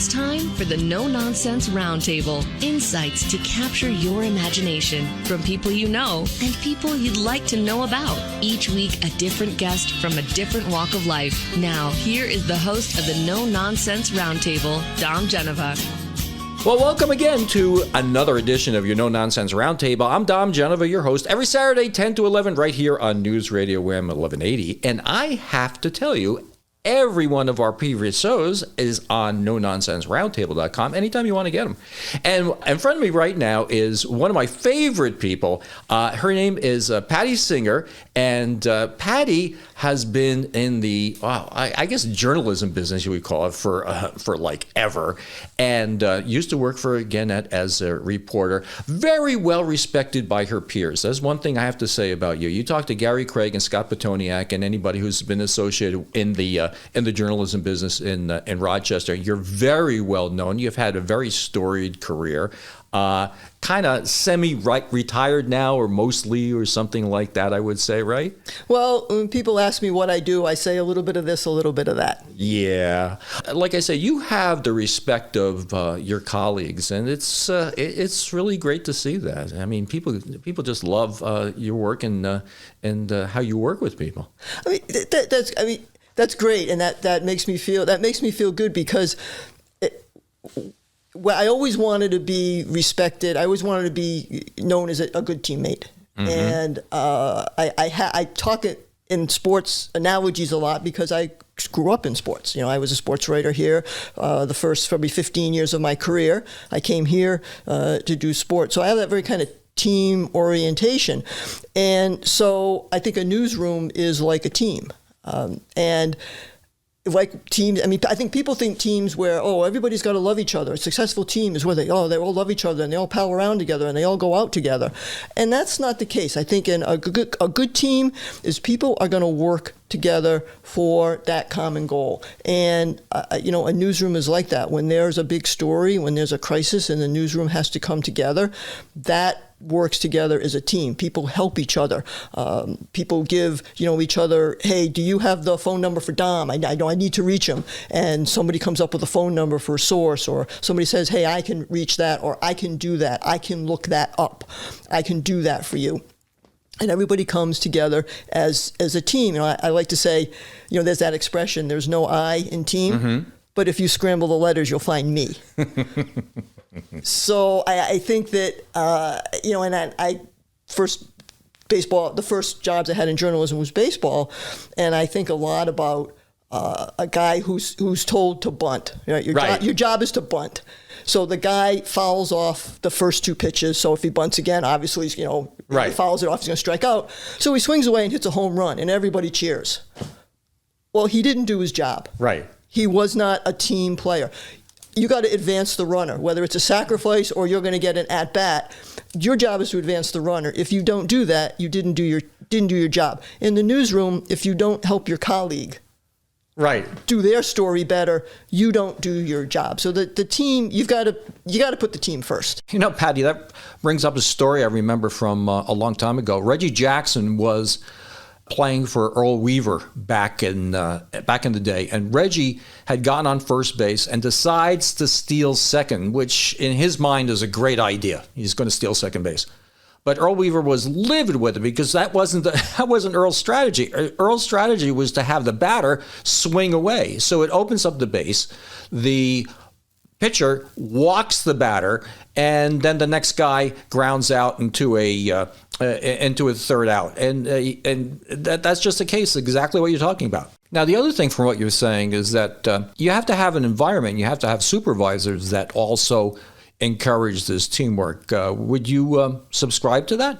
It's time for the No Nonsense Roundtable. Insights to capture your imagination from people you know and people you'd like to know about. Each week, a different guest from a different walk of life. Now, here is the host of the No Nonsense Roundtable, Dom Genova. Well, welcome again to another edition of your No Nonsense Roundtable. I'm Dom Genova, your host, every Saturday, 10 to 11, right here on News Radio WHAM 1180. And I have to tell you, every one of our previous shows is on NoNonsenseRoundtable.com anytime you want to get them. And in front of me right now is one of my favorite people. Her name is Patti Singer. And Patti has been in the, I guess, journalism business, you would call it, for like ever. And used to work for Gannett as a reporter. Very well respected by her peers. That's one thing I have to say about you. You talk to Gary Craig and Scott Petoniak and anybody who's been associated in the journalism business in Rochester. You're very well known. You've had a very storied career. Kind of semi-retired now, or mostly, or something like that, I would say, right? Well, when people ask me what I do, I say a little bit of this, a little bit of that. Yeah. Like I say, you have the respect of your colleagues, and it's really great to see that. I mean, people just love your work and how you work with people. That's great, and that makes me feel good because I always wanted to be respected. I always wanted to be known as a good teammate. Mm-hmm. And I talk it in sports analogies a lot because I grew up in sports. You know, I was a sports writer here the first probably 15 years of my career. I came here to do sports. So I have that very kind of team orientation. And so I think a newsroom is like a team. And like teams, I mean, I think people think teams where, everybody's got to love each other. A successful team is where they all love each other and they all pal around together and they all go out together. And that's not the case. I think in a good team is people are going to work together for that common goal. And, a newsroom is like that. When there's a big story, when there's a crisis and the newsroom has to come together, that works together as a team. People help each other. People give, each other, hey, do you have the phone number for Dom? I know I need to reach him. And somebody comes up with a phone number for a source, or somebody says, hey, I can reach that, or I can do that. I can look that up. I can do that for you. And everybody comes together as a team. I like to say, there's that expression, there's no I in team, mm-hmm. but if you scramble the letters, you'll find me. So I think that, and the first jobs I had in journalism was baseball. And I think a lot about a guy who's told to bunt. Right? Your job is to bunt. So the guy fouls off the first two pitches. So if he bunts again, obviously, he fouls it off, he's going to strike out. So he swings away and hits a home run, and everybody cheers. Well, he didn't do his job. Right. He was not a team player. You got to advance the runner, whether it's a sacrifice or you're going to get an at-bat. Your job is to advance the runner. If you don't do that, you didn't do your job. In the newsroom, if you don't help your colleague do their story better, you don't do your job. So the team, you got to put the team first. Patti, that brings up a story I remember from a long time ago. Reggie Jackson was playing for Earl Weaver back in the day, and Reggie had gotten on first base and decides to steal second, which in his mind is a great idea. He's going to steal second base. But Earl Weaver was livid with it because that wasn't Earl's strategy. Earl's strategy was to have the batter swing away. So it opens up the base. The pitcher walks the batter, and then the next guy grounds out into a third out. And that's just the case, exactly what you're talking about. Now, the other thing from what you're saying is that you have to have an environment. You have to have supervisors that also encourage this teamwork. Would you subscribe to that?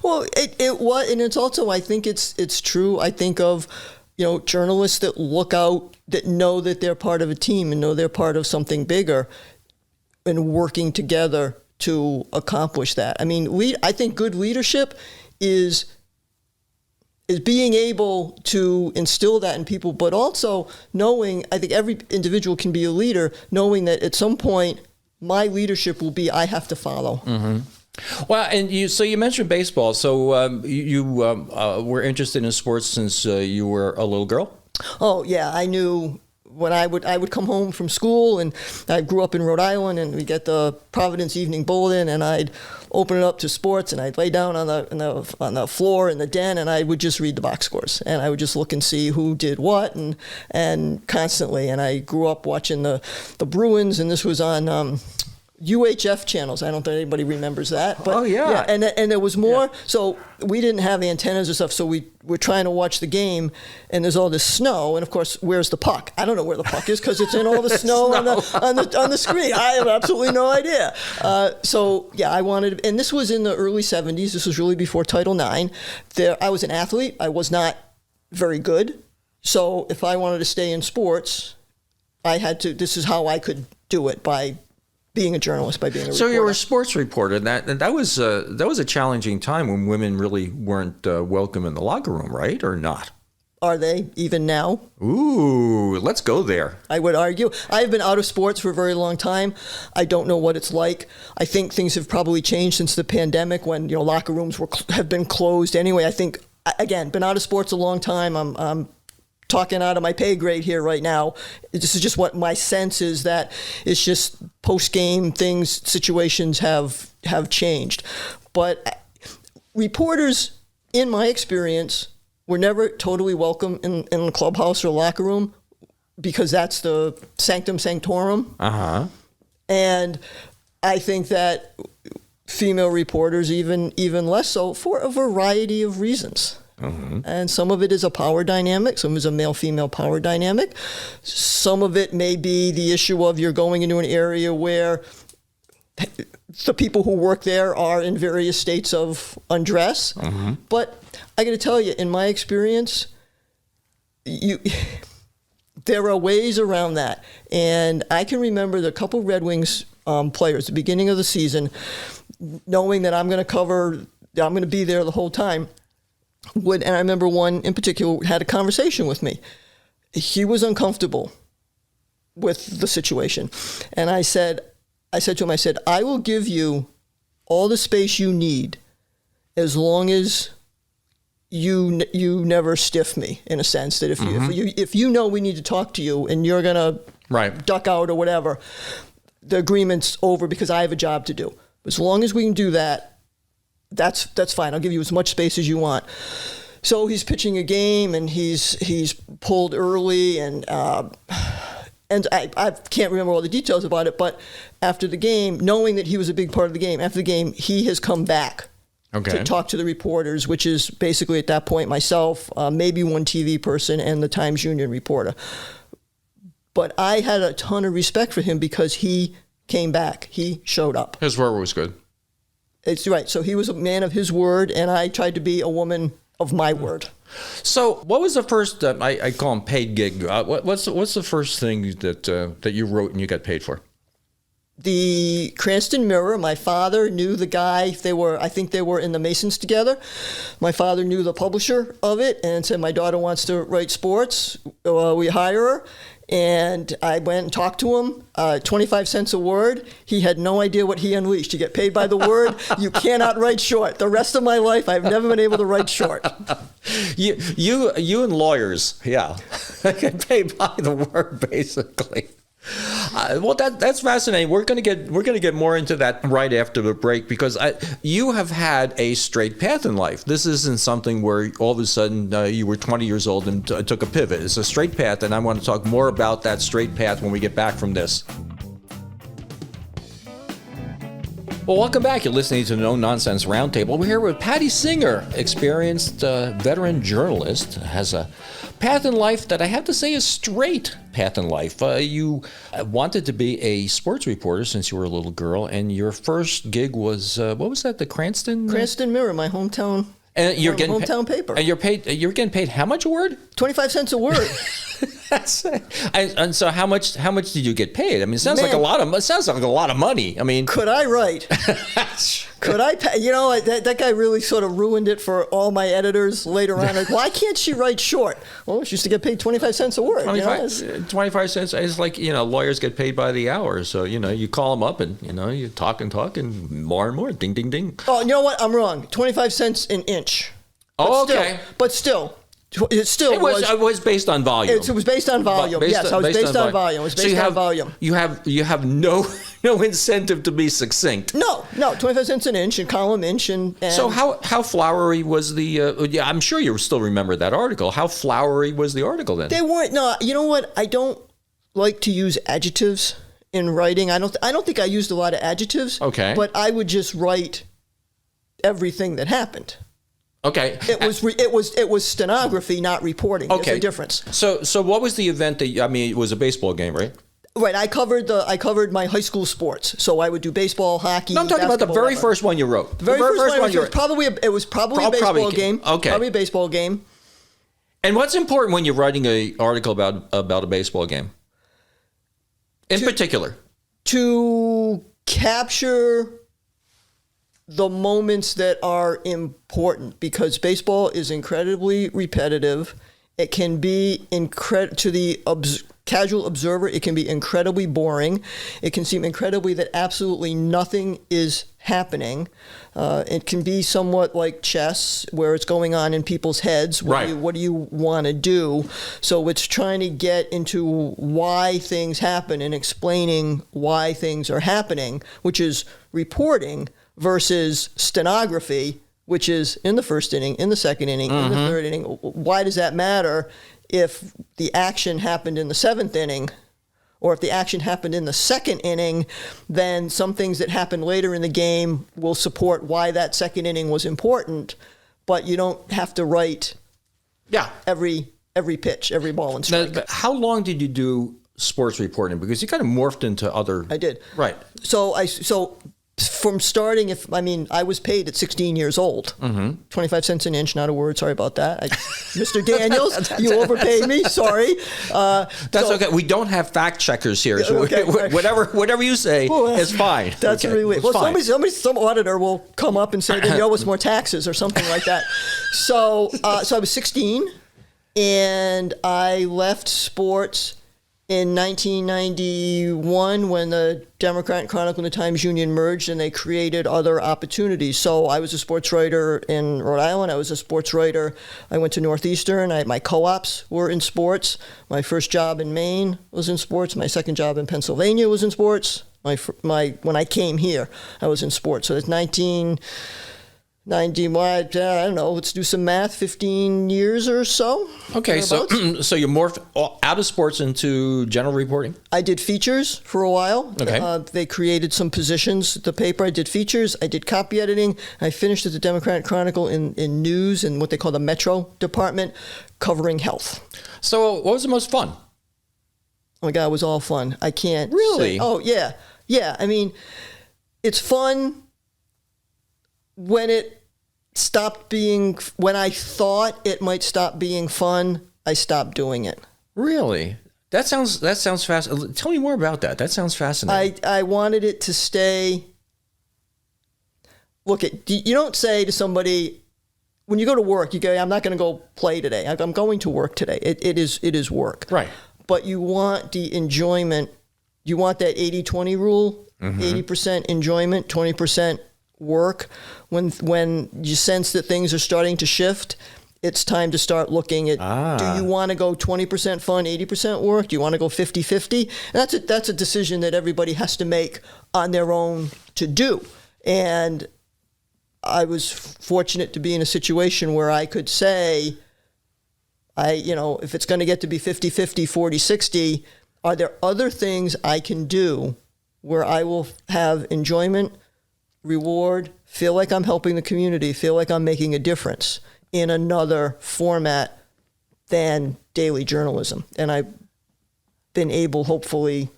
Well, it was, and it's also, I think it's true. I think of, journalists that look out, that know that they're part of a team and know they're part of something bigger and working together to accomplish that. I mean, I think good leadership is being able to instill that in people, but also knowing, I think every individual can be a leader, knowing that at some point, my leadership will be, I have to follow. Mm-hmm. Well, and you mentioned baseball. So you were interested in sports since you were a little girl? Oh, yeah. I knew when I would come home from school, and I grew up in Rhode Island, and we get the Providence Evening Bulletin, and I'd open it up to sports, and I'd lay down on the floor in the den, and I would just read the box scores, and I would just look and see who did what, and constantly. And I grew up watching the Bruins, and this was on UHF channels. I don't think anybody remembers that. But, yeah. And there was more. Yeah. So we didn't have antennas or stuff. So we're trying to watch the game, and there's all this snow. And of course, where's the puck? I don't know where the puck is because it's in all the snow on the screen. I have absolutely no idea. So yeah, I wanted, and this was in the early 70s. This was really before Title IX. I was an athlete. I was not very good. So if I wanted to stay in sports, I had to. This is how I could do it, by being a journalist, by being a reporter. So you were a sports reporter, and that was a challenging time when women really weren't welcome in the locker room, right, or not? Are they even now? Ooh, let's go there. I would argue. I've been out of sports for a very long time. I don't know what it's like. I think things have probably changed since the pandemic, when locker rooms have been closed anyway. I think, again, been out of sports a long time. I'm talking out of my pay grade here right now. This is just what my sense is, that it's just post-game things, situations have changed. But reporters, in my experience, were never totally welcome in the clubhouse or locker room, because that's the sanctum sanctorum. Uh-huh. And I think that female reporters even less so, for a variety of reasons. Mm-hmm. And some of it is a power dynamic. Some is a male-female power dynamic. Some of it may be the issue of you're going into an area where the people who work there are in various states of undress. Mm-hmm. But I got to tell you, in my experience, there are ways around that. And I can remember the couple Red Wings players at the beginning of the season, knowing that I'm going to be there the whole time. And I remember one in particular had a conversation with me. He was uncomfortable with the situation. And I said to him, I will give you all the space you need as long as you never stiff me, in a sense, that if you know we need to talk to you and you're going to duck out or whatever, the agreement's over, because I have a job to do. As long as we can do that, that's fine. I'll give you as much space as you want. So he's pitching a game, and he's pulled early, and I can't remember all the details about it, but after the game, knowing that he was a big part of the game, after the game, he has come back to talk to the reporters, which is basically at that point myself, maybe one TV person, and the Times Union reporter. But I had a ton of respect for him because he came back. He showed up. His word was good. It's right. So he was a man of his word, and I tried to be a woman of my word. So what was the first, I call them paid gig, what's the first thing that you wrote and you got paid for? The Cranston Mirror. My father knew the guy. I think they were in the Masons together. My father knew the publisher of it and said, my daughter wants to write sports. We hire her. And I went and talked to him, 25 cents a word. He had no idea what he unleashed. You get paid by the word. You cannot write short. The rest of my life, I've never been able to write short. You and lawyers, yeah, get paid by the word, basically. Well, that's fascinating. We're gonna get more into that right after the break, because you have had a straight path in life. This isn't something where all of a sudden you were 20 years old and took a pivot. It's a straight path, and I want to talk more about that straight path when we get back from this. Well, welcome back. You're listening to the No Nonsense Roundtable. We're here with Patti Singer, experienced veteran journalist, has a path in life that I have to say is straight path in life. You wanted to be a sports reporter since you were a little girl, and your first gig was, what was that, the Cranston Mirror, my hometown. And you're getting hometown paper. And you're getting paid how much a word? 25 cents a word. And so how much did you get paid? I mean, it sounds like a lot of money. I mean, could I write? Could I pay? That guy really sort of ruined it for all my editors later on. Like, why can't she write short? Well, she used to get paid 25 cents a word. 25 cents is like, lawyers get paid by the hour. So, you call them up and, you talk and more and more. Ding, ding, ding. Oh, you know what? I'm wrong. 25 cents an inch. Okay. But still, It still It was based on volume. It was based on volume. Yes, I was based on volume. It was based on volume. You have no incentive to be succinct. No, 25 cents an inch and column inch and so how flowery was the? I'm sure you still remember that article. How flowery was the article then? They weren't. No, you know what? I don't like to use adjectives in writing. I don't think I used a lot of adjectives. Okay. But I would just write everything that happened. Okay. It was stenography, not reporting. Okay. There's a difference. So what was the event that it was a baseball game, right? Right. I covered my high school sports. So I would do baseball, hockey. No, I'm talking about the very first one you wrote. The very first one. It was probably a baseball game. Okay. Probably a baseball game. And what's important when you're writing an article about a baseball game? In particular, to capture the moments that are important, because baseball is incredibly repetitive. It can be to the casual observer, it can be incredibly boring. It can seem incredibly that absolutely nothing is happening. It can be somewhat like chess, where it's going on in people's heads. What do you want to do? So it's trying to get into why things happen and explaining why things are happening, which is reporting, versus stenography, which is in the first inning, in the second inning, in the third inning. Why does that matter if the action happened in the seventh inning? Or if the action happened in the second inning, then some things that happened later in the game will support why that second inning was important, but you don't have to write every pitch, every ball and strike. Now, how long did you do sports reporting? Because you kind of morphed into other... I did. Right. So from starting, I was paid at 16 years old. 25 cents an inch, not a word. Sorry about that. Mr. Daniels, you overpaid me. Sorry. That's okay. We don't have fact checkers here. So whatever you say is fine. That's okay. really well. Some auditor will come up and say, then you owe us more taxes or something like that. So I was 16 and I left sports in 1991, when the Democrat and Chronicle and the Times-Union merged and they created other opportunities. So I was a sports writer in Rhode Island. I was a sports writer. I went to Northeastern. My co-ops were in sports. My first job in Maine was in sports. My second job in Pennsylvania was in sports. When I came here, I was in sports. So it's 1990, I don't know, let's do some math, 15 years or so. Okay, so you morphed out of sports into general reporting? I did features for a while. Okay. They created some positions at the paper. I did features. I did copy editing. I finished at the Democrat and Chronicle in news and what they call the Metro department, covering health. So what was the most fun? Oh my God, it was all fun. I can't Really? say. Oh, yeah. Yeah, it's fun when when I thought it might stop being fun, I stopped doing it. Really? That sounds fascinating. Tell me more about that. That sounds fascinating. I wanted it to stay. Look, you don't say to somebody, when you go to work, you go, I'm not going to go play today. I'm going to work today. It is work. Right. But you want the enjoyment. You want that 80-20 rule, 80% enjoyment, 20% work. When you sense that things are starting to shift, it's time to start looking at, do you want to go 20% fun, 80% work? Do you want to go 50-50? And that's a decision that everybody has to make on their own to do. And I was fortunate to be in a situation where I could say, if it's going to get to be 50-50, 40-60, are there other things I can do where I will have enjoyment, reward, feel like I'm helping the community, feel like I'm making a difference in another format than daily journalism? And I've been able, hopefully,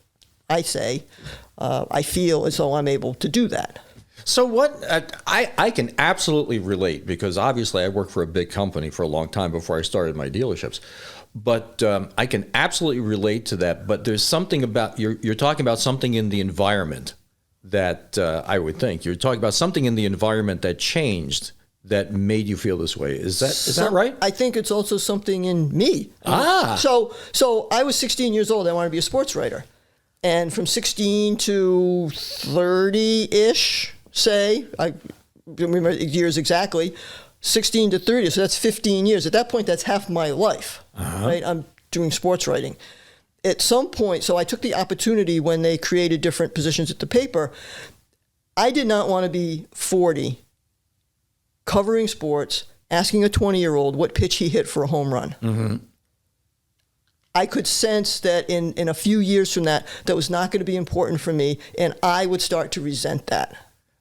I feel as though I'm able to do that. So what I can absolutely relate, because obviously I worked for a big company for a long time before I started my dealerships. But I can absolutely relate to that. But there's something about, you're talking about something in the environment that I would think. You're talking about something in the environment that changed that made you feel this way. Is that right? I think it's also something in me. So I was 16 years old. I wanted to be a sports writer. And from 16 to 30-ish, say, I remember years exactly, 16 to 30, so that's 15 years. At that point, that's half my life, right? I'm doing sports writing. At some point, so I took the opportunity when they created different positions at the paper. I did not want to be 40, covering sports, asking a 20-year-old what pitch he hit for a home run. Mm-hmm. I could sense that in a few years from that was not going to be important for me, and I would start to resent that.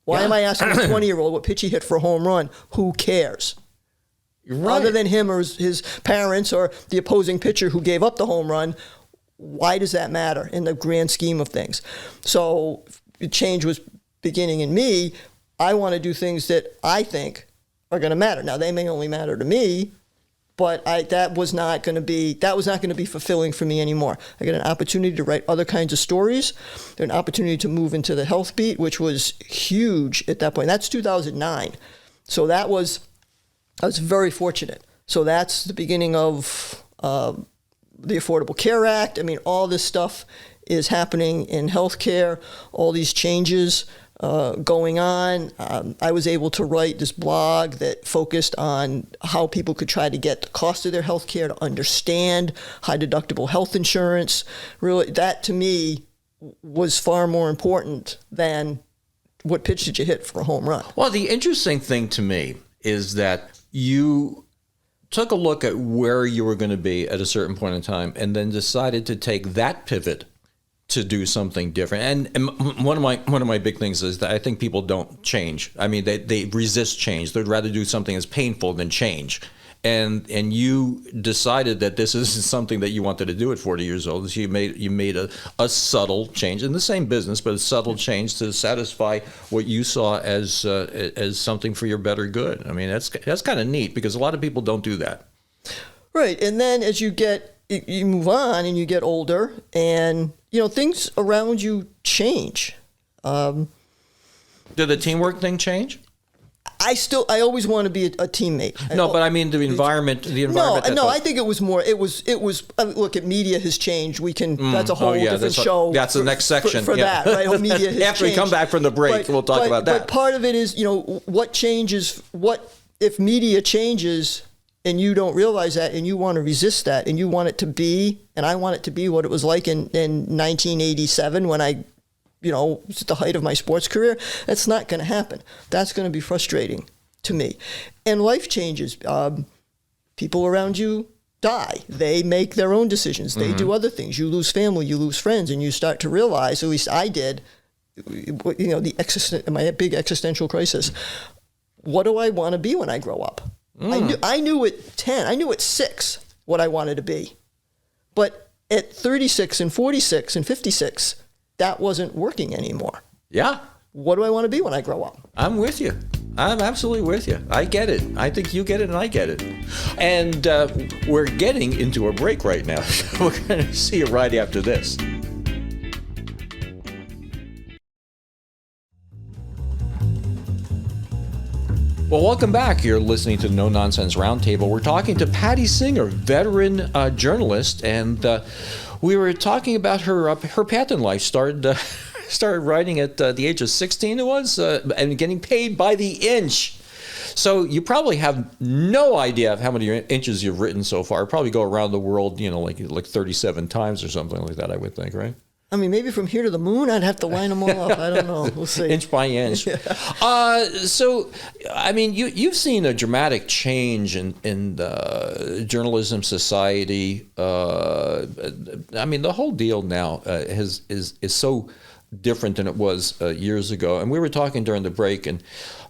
Why am I asking a 20-year-old what pitch he hit for a home run? Who cares? Right. Other than him or his parents or the opposing pitcher who gave up the home run, why does that matter in the grand scheme of things? So change was beginning in me. I want to do things that I think are going to matter. Now, they may only matter to me, but that was not going to be fulfilling for me anymore. I got an opportunity to write other kinds of stories, an opportunity to move into the health beat, which was huge at that point. That's 2009. So I was very fortunate. So that's the beginning of the Affordable Care Act. I mean, all this stuff is happening in healthcare, all these changes going on. I was able to write this blog that focused on how people could try to get the cost of their health care, to understand high deductible health insurance. Really, that to me was far more important than what pitch did you hit for a home run. Well, the interesting thing to me is that you took a look at where you were going to be at a certain point in time and then decided to take that pivot to do something different. And one of my big things is that I think people don't change. I mean, they resist change. They'd rather do something that's painful than change. And you decided that this is something that you wanted to do at 40 years old. So you made a subtle change in the same business, but a subtle change to satisfy what you saw as something for your better good. I mean, that's kind of neat because a lot of people don't do that. Right. And then as you move on and you get older and things around you change. Did the teamwork thing change? I always want to be a teammate. No, but I mean the environment. No, I think it was more. It was. Look, media has changed. We can. That's a whole different show. That's the next section for that, right? How media has After changed. we come back from the break, we'll talk about that. But part of it is, what changes. What if media changes and you don't realize that, and you want to resist that, and you want it to be, and I want it to be what it was like in 1987 when I was at the height of my sports career. That's not going to happen. That's going to be frustrating to me. And life changes. People around you die. They make their own decisions. They do other things. You lose family, you lose friends, and you start to realize, at least I did, my big existential crisis. What do I want to be when I grow up? I knew at 10, I knew at 6 what I wanted to be. But at 36 and 46 and 56, that wasn't working anymore. Yeah. What do I want to be when I grow up? I'm with you. I'm absolutely with you. I get it. I think you get it and I get it. And we're getting into a break right now. We're going to see you right after this. Well, welcome back. You're listening to No Nonsense Roundtable. We're talking to Patti Singer, veteran journalist, and we were talking about her path in life. Started writing at the age of 16, it was, and getting paid by the inch. So you probably have no idea of how many inches you've written so far. Probably go around the world, like 37 times or something like that, I would think, right? I mean, maybe from here to the moon, I'd have to line them all up. I don't know. We'll see. Inch by inch. Yeah. So, I mean, you've seen a dramatic change in journalism society. I mean, the whole deal now is so different than it was years ago. And we were talking during the break, and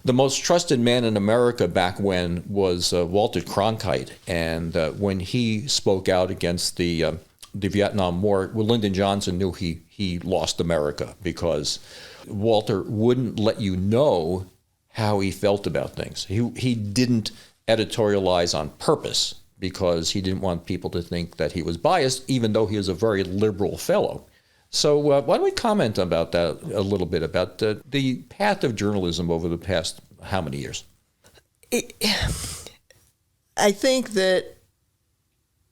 the most trusted man in America back when was Walter Cronkite. And when he spoke out against the Vietnam War, Lyndon Johnson knew he lost America because Walter wouldn't let you know how he felt about things. He didn't editorialize on purpose because he didn't want people to think that he was biased, even though he was a very liberal fellow. So why don't we comment about that a little bit, about the path of journalism over the past how many years? I think that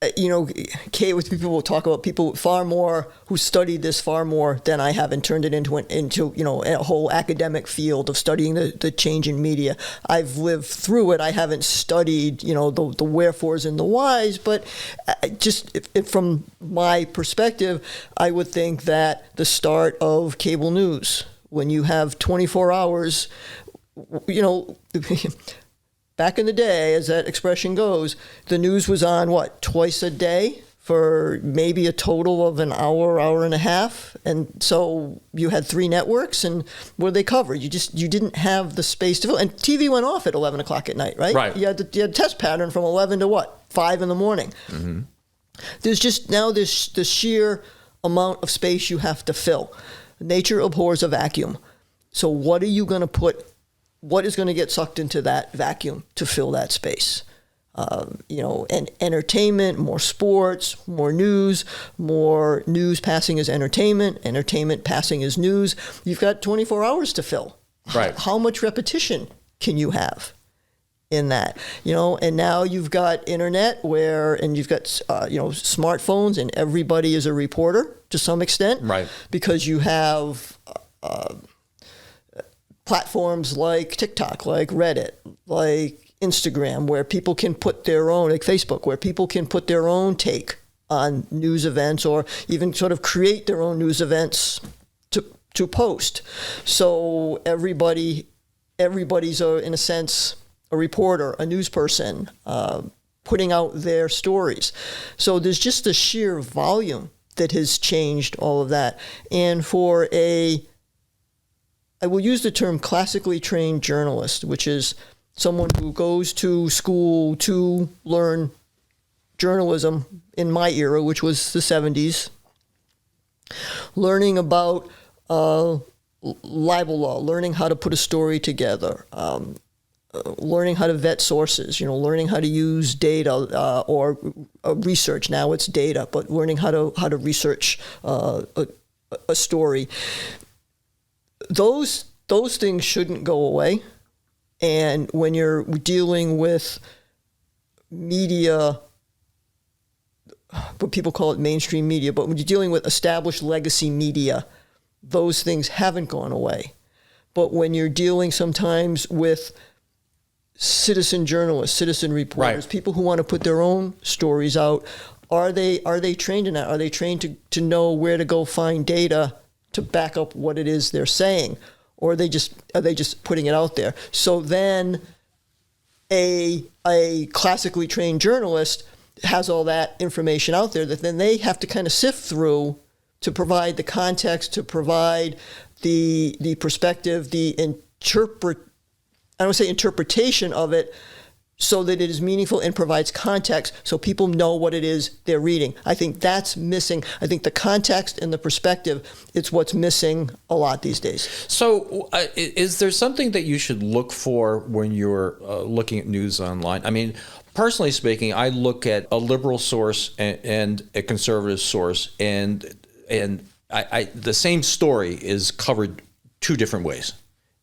people will talk about people far more who studied this far more than I have and turned it into a whole academic field of studying the change in media. I've lived through it. I haven't studied, the wherefores and the whys, but from my perspective, I would think that the start of cable news, when you have 24 hours, back in the day, as that expression goes, the news was on, twice a day for maybe a total of an hour, hour and a half. And so you had 3 networks, and what did they cover? You didn't have the space to fill. And TV went off at 11 o'clock at night, right? Right. You had test pattern from 11 to 5 in the morning. Mm-hmm. There's just now the sheer amount of space you have to fill. Nature abhors a vacuum. So what are you going to put? What is going to get sucked into that vacuum to fill that space? And entertainment, more sports, more news passing as entertainment passing as news. You've got 24 hours to fill. Right. How much repetition can you have in that? And now you've got internet and you've got, smartphones, and everybody is a reporter to some extent. Right. Because you have, platforms like TikTok, like Reddit, like Instagram, where people can put their own, like Facebook, where people can put their own take on news events, or even sort of create their own news events to post. So everybody's in a sense a reporter, a news person, putting out their stories. So there's just the sheer volume that has changed all of that. And I will use the term classically trained journalist, which is someone who goes to school to learn journalism in my era, which was the 70s, learning about libel law, learning how to put a story together, learning how to vet sources, learning how to use data or research. Now it's data, but learning how to research a story. Those things shouldn't go away. And when you're dealing with media, but people call it mainstream media, but when you're dealing with established legacy media, those things haven't gone away. But when you're dealing sometimes with citizen journalists, citizen reporters, right, people who want to put their own stories out, are they trained in that? Are they trained to know where to go find data to back up what it is they're saying? Or are they just putting it out there? So then a classically trained journalist has all that information out there that then they have to kind of sift through to provide the context, to provide the perspective, the interpretation of it, so that it is meaningful and provides context so people know what it is they're reading. I think that's missing. I think the context and the perspective, it's what's missing a lot these days. So is there something that you should look for when you're looking at news online? I mean, personally speaking, I look at a liberal source and a conservative source, and the same story is covered 2 different ways.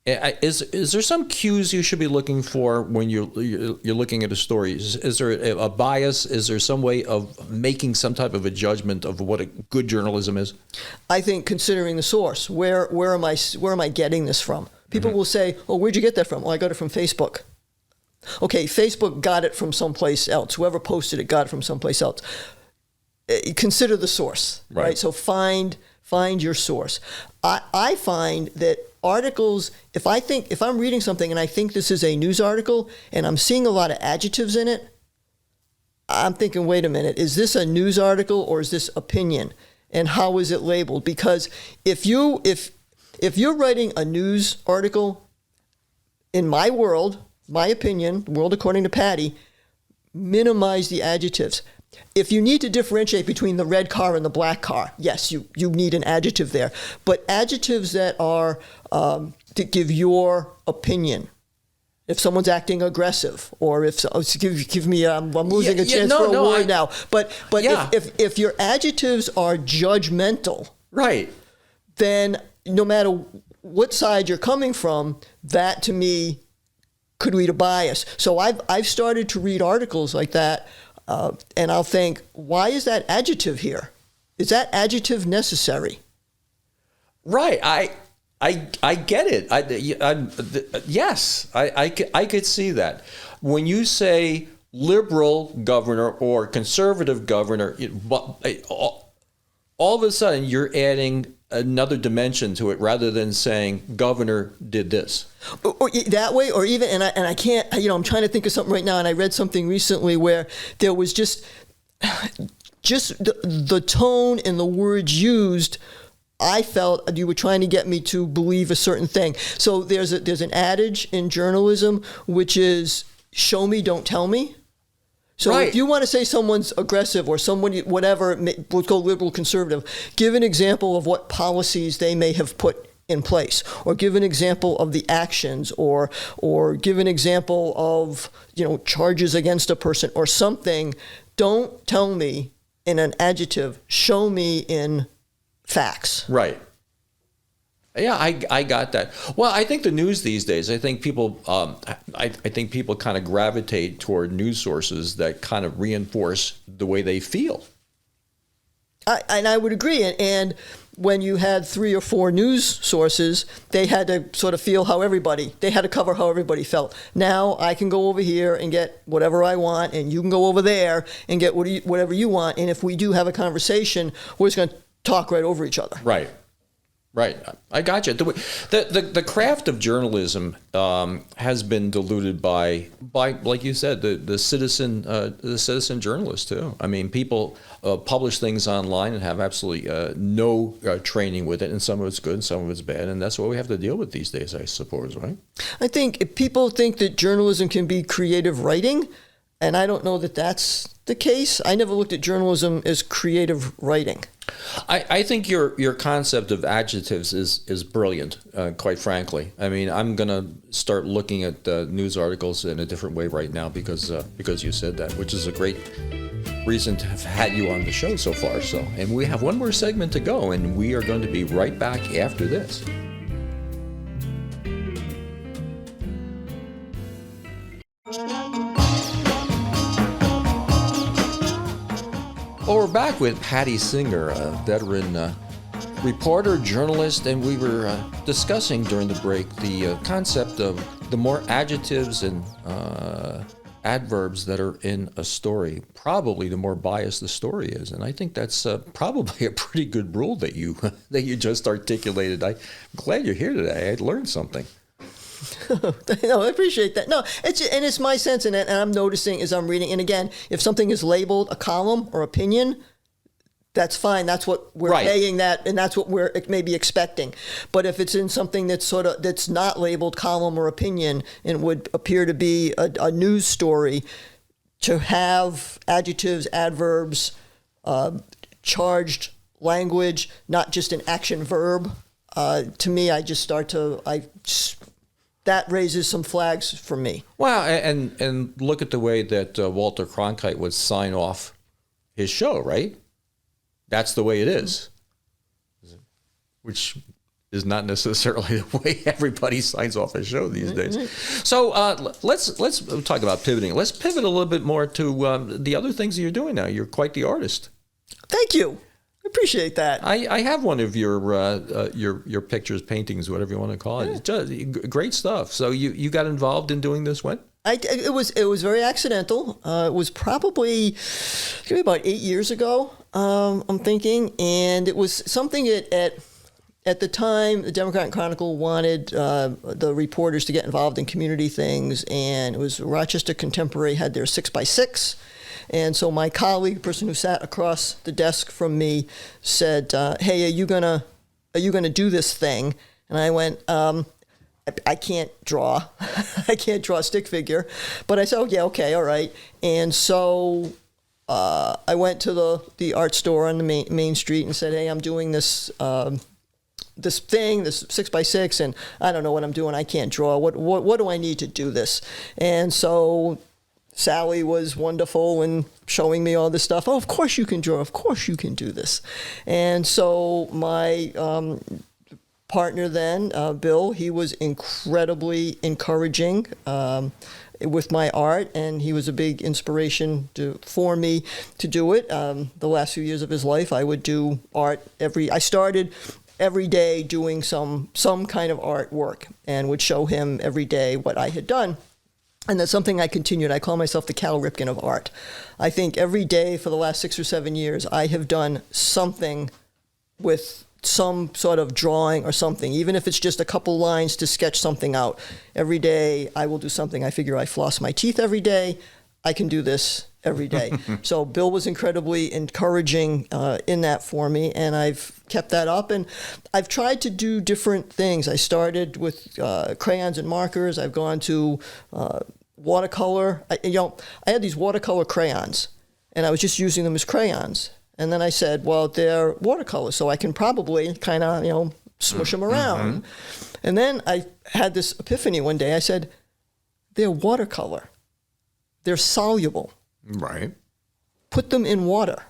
Is there some cues you should be looking for when you're looking at a story? Is there a bias? Is there some way of making some type of a judgment of what a good journalism is? I think considering the source, where am I getting this from? People will say, "Oh, where'd you get that from?" "Oh, I got it from Facebook." Okay, Facebook got it from someplace else. Whoever posted it got it from someplace else. Consider the source, right? So find your source. I find that articles, if I'm reading something and I think this is a news article and I'm seeing a lot of adjectives in it, I'm thinking, wait a minute, is this a news article or is this opinion? And how is it labeled? Because if you're writing a news article, in my world, my opinion, world according to Patti, minimize the adjectives. If you need to differentiate between the red car and the black car, yes, you need an adjective there. But adjectives that are to give your opinion. If someone's acting aggressive, or if give me, I'm losing a chance for a word now. But if your adjectives are judgmental, right, then no matter what side you're coming from, that to me could read a bias. So I've started to read articles like that. And I'll think, why is that adjective here? Is that adjective necessary? Right. I get it. Yes, I could see that. When you say liberal governor or conservative governor, all of a sudden you're adding another dimension to it rather than saying governor did this. Or that way, or even, and I can't, I'm trying to think of something right now, and I read something recently where there was just the tone and the words used. I felt you were trying to get me to believe a certain thing. So there's an adage in journalism which is show me, don't tell me. So right. If you want to say someone's aggressive or someone, whatever, we'll go liberal, conservative, give an example of what policies they may have put in place, or give an example of the actions, or give an example of, charges against a person or something. Don't tell me in an adjective, show me in facts. Right. Yeah, I got that. Well, I think the news these days, I think people kind of gravitate toward news sources that kind of reinforce the way they feel. I would agree. And when you had 3 or 4 news sources, they had to sort of feel they had to cover how everybody felt. Now I can go over here and get whatever I want, and you can go over there and get whatever you want. And if we do have a conversation, we're just going to talk right over each other. Right. Right. I got you. The craft of journalism has been diluted by like you said, the citizen journalist too. I mean, people publish things online and have absolutely no training with it, and some of it's good and some of it's bad, and that's what we have to deal with these days, I suppose, right? I think if people think that journalism can be creative writing, and I don't know that that's the case. I never looked at journalism as creative writing. I think your concept of adjectives is brilliant, quite frankly. I mean, I'm going to start looking at news articles in a different way right now because you said that, which is a great reason to have had you on the show so far. So, and we have one more segment to go, and we are going to be right back after this. Well, we're back with Patti Singer, a veteran reporter, journalist, and we were discussing during the break the concept of the more adjectives and adverbs that are in a story, probably the more biased the story is. And I think that's probably a pretty good rule that you just articulated. I'm glad you're here today. I learned something. No, I appreciate that. No, it's my sense in it, and I'm noticing as I'm reading. And again, if something is labeled a column or opinion, that's fine. That's what we're paying that, and that's what we're maybe expecting. But if it's in something that's not labeled column or opinion and would appear to be a news story, to have adjectives, adverbs, charged language, not just an action verb, to me, that raises some flags for me. Well, and look at the way that Walter Cronkite would sign off his show, right? That's the way it is, which is not necessarily the way everybody signs off a show these days. So let's talk about pivoting. Let's pivot a little bit more to the other things that you're doing now. You're quite the artist. Thank you. I appreciate that. I have one of your pictures, paintings, whatever you want to call it. It's just great stuff. So you got involved in doing this when? It was very accidental. It was probably about 8 years ago. I'm thinking, and it was something at the time the Democrat and Chronicle wanted the reporters to get involved in community things, and it was Rochester Contemporary had their 6x6. And so my colleague, the person who sat across the desk from me, said, "Hey, are you gonna do this thing?" And I went, "I can't draw. I can't draw a stick figure." But I said, "Oh yeah, okay, all right." And so I went to the art store on the main street and said, "Hey, I'm doing this this 6x6, and I don't know what I'm doing. I can't draw. What do I need to do this?" And so Sally was wonderful in showing me all this stuff. "Oh, of course you can draw. Of course you can do this." And so my partner then, Bill, he was incredibly encouraging. with my art, and he was a big inspiration for me to do it. The last few years of his life, I would do art I started every day doing some kind of artwork and would show him every day what I had done. And that's something I continued. I call myself the Cal Ripken of art. I think every day for the last 6 or 7 years, I have done something with some sort of drawing or something, even if it's just a couple lines to sketch something out. Every day I will do something. I figure I floss my teeth every day. I can do this every day. So Bill was incredibly encouraging in that for me, and I've kept that up. And I've tried to do different things. I started with crayons and markers. I've gone to watercolor. I had these watercolor crayons, and I was just using them as crayons. And then I said, well, they're watercolor, so I can probably kind of, smush them around. And then I had this epiphany one day. I said, they're watercolor. They're soluble. Right. Put them in water.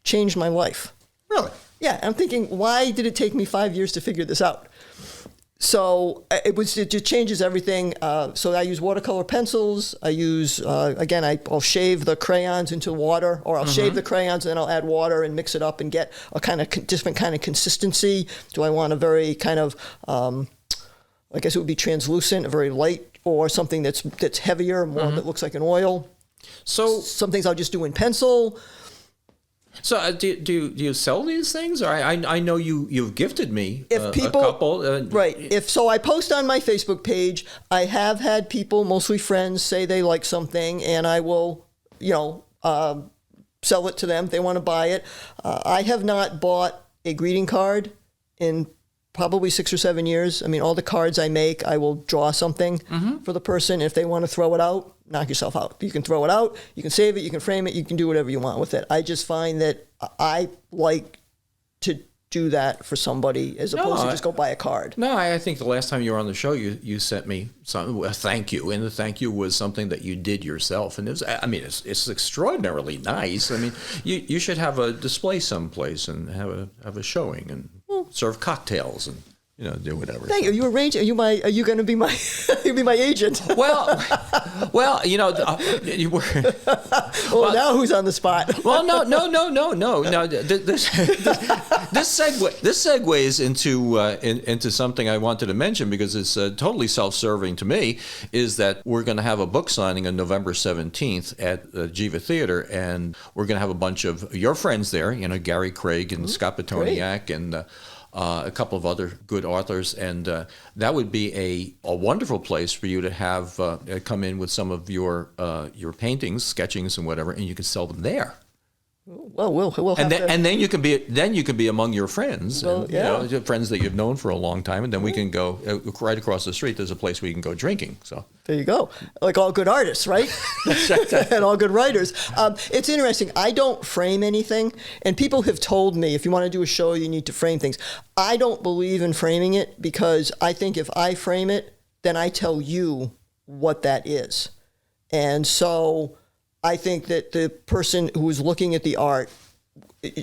Changed my life. Really? Yeah, I'm thinking, why did it take me 5 years to figure this out? So it just changes everything. So I use watercolor pencils. I use, I'll shave the crayons into water, or I'll shave the crayons and then I'll add water and mix it up and get a kind of different kind of consistency. Do I want a very kind of, I guess it would be translucent, a very light, or something that's heavier, more that looks like an oil. So some things I'll just do in pencil. So do you sell these things? Or I know you've gifted me if people, a couple. Right. If I post on my Facebook page, I have had people, mostly friends, say they like something, and I will, sell it to them if they want to buy it. I have not bought a greeting card in probably 6 or 7 years. I mean, all the cards I make, I will draw something for the person. If they want to throw it out, knock yourself out. You can throw it out, you can save it, you can frame it, you can do whatever you want with it. I just find that I like to do that for somebody as opposed to just go buy a card. No, I think the last time you were on the show, you sent me a thank you, and the thank you was something that you did yourself, and it's extraordinarily nice. I mean, you should have a display someplace and have a showing and serve cocktails and do whatever. Thank you. Are you arranging? Are you going to be my agent? Well, you were. Well, now who's on the spot? Well, no. This segues into something I wanted to mention because it's totally self-serving to me. Is that we're going to have a book signing on November 17th at the Jiva Theater, and we're going to have a bunch of your friends there. Gary Craig and Scott Petoniak and. A couple of other good authors, and that would be a wonderful place for you to have come in with some of your paintings, sketchings, and whatever, and you can sell them there. Well, we'll have and then you can be among your friends, and, friends that you've known for a long time, and then we can go right across the street. There's a place where you can go drinking. So there you go, like all good artists, right? And all good writers. It's interesting. I don't frame anything, and people have told me if you want to do a show, you need to frame things. I don't believe in framing it because I think if I frame it, then I tell you what that is, and so. I think that the person who is looking at the art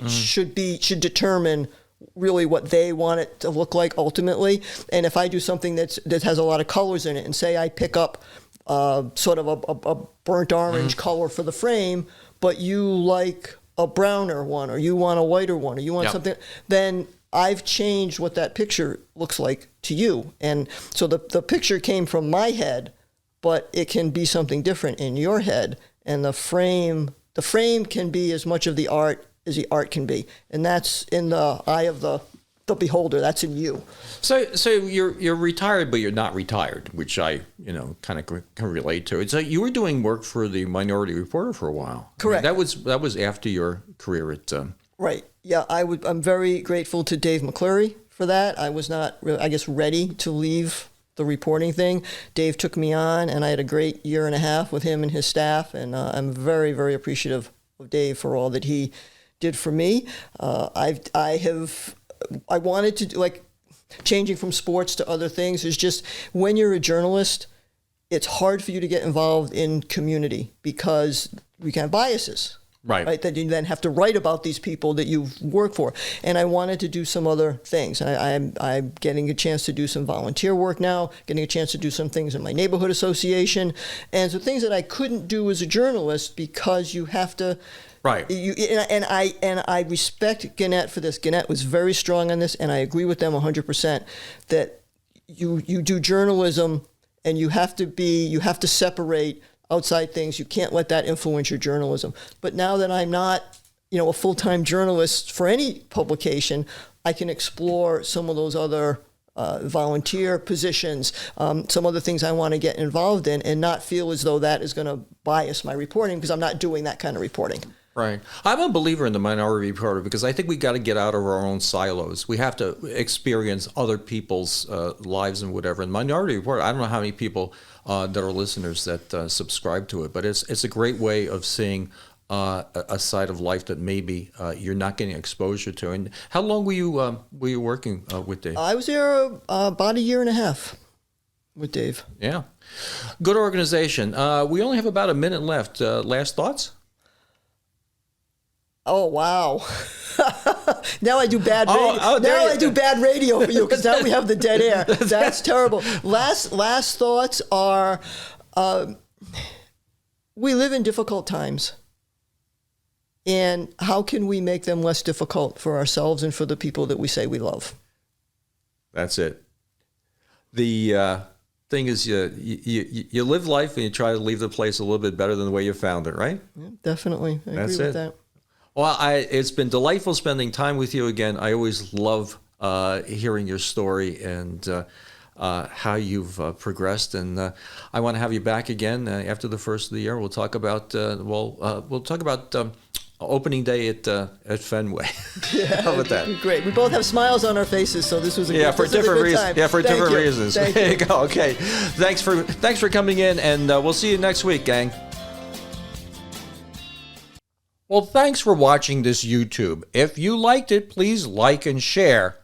should determine really what they want it to look like ultimately. And if I do something that has a lot of colors in it, and say I pick up sort of a burnt orange color for the frame, but you like a browner one, or you want a whiter one, or you want something, then I've changed what that picture looks like to you. And so the picture came from my head, but it can be something different in your head. And the frame can be as much of the art as the art can be, and that's in the eye of the beholder. That's in you. So you're retired, but you're not retired, which I kind of can relate to. So you were doing work for the Minority Reporter for a while. Correct. I mean, that was after your career at. Right. Yeah. I'm very grateful to Dave McCleary for that. I was not, I guess, ready to leave the reporting thing. Dave took me on, and I had a great year and a half with him and his staff, and I'm very, very appreciative of Dave for all that he did for me. I wanted to do, changing from sports to other things is just, when you're a journalist, it's hard for you to get involved in community because we can have biases. Right. That you then have to write about these people that you've worked for. And I wanted to do some other things. I'm getting a chance to do some volunteer work now, getting a chance to do some things in my neighborhood association, and so things that I couldn't do as a journalist because you have to. Right. And I respect Gannett for this. Gannett was very strong on this, and I agree with them 100% that you do journalism and you have to separate outside things. You can't let that influence your journalism. But now that I'm not, a full-time journalist for any publication, I can explore some of those other volunteer positions, some other things I want to get involved in, and not feel as though that is going to bias my reporting because I'm not doing that kind of reporting. Right. I'm a believer in the minority reporter because I think we got to get out of our own silos. We have to experience other people's lives and whatever. And minority reporter, I don't know how many people that are listeners that subscribe to it, but it's a great way of seeing a side of life that maybe you're not getting exposure to. And how long were you working with Dave? I was there about a year and a half with Dave. Yeah. Good organization. We only have about a minute left. Last thoughts? Oh, wow. Now I do bad radio. I do bad radio for you because now we have the dead air. That's terrible. Last thoughts are we live in difficult times. And how can we make them less difficult for ourselves and for the people that we say we love? That's it. The thing is, you live life and you try to leave the place a little bit better than the way you found it, right? Yeah, definitely. I agree with that. Well, it's been delightful spending time with you again. I always love hearing your story and how you've progressed. And I want to have you back again after the first of the year. We'll talk about opening day at Fenway. Yeah, how about that? Great. We both have smiles on our faces, so this was a for different reasons. Yeah, for different reasons. Thank there you. you go. Okay. Thanks for coming in, and we'll see you next week, gang. Well, thanks for watching this YouTube. If you liked it, please like and share.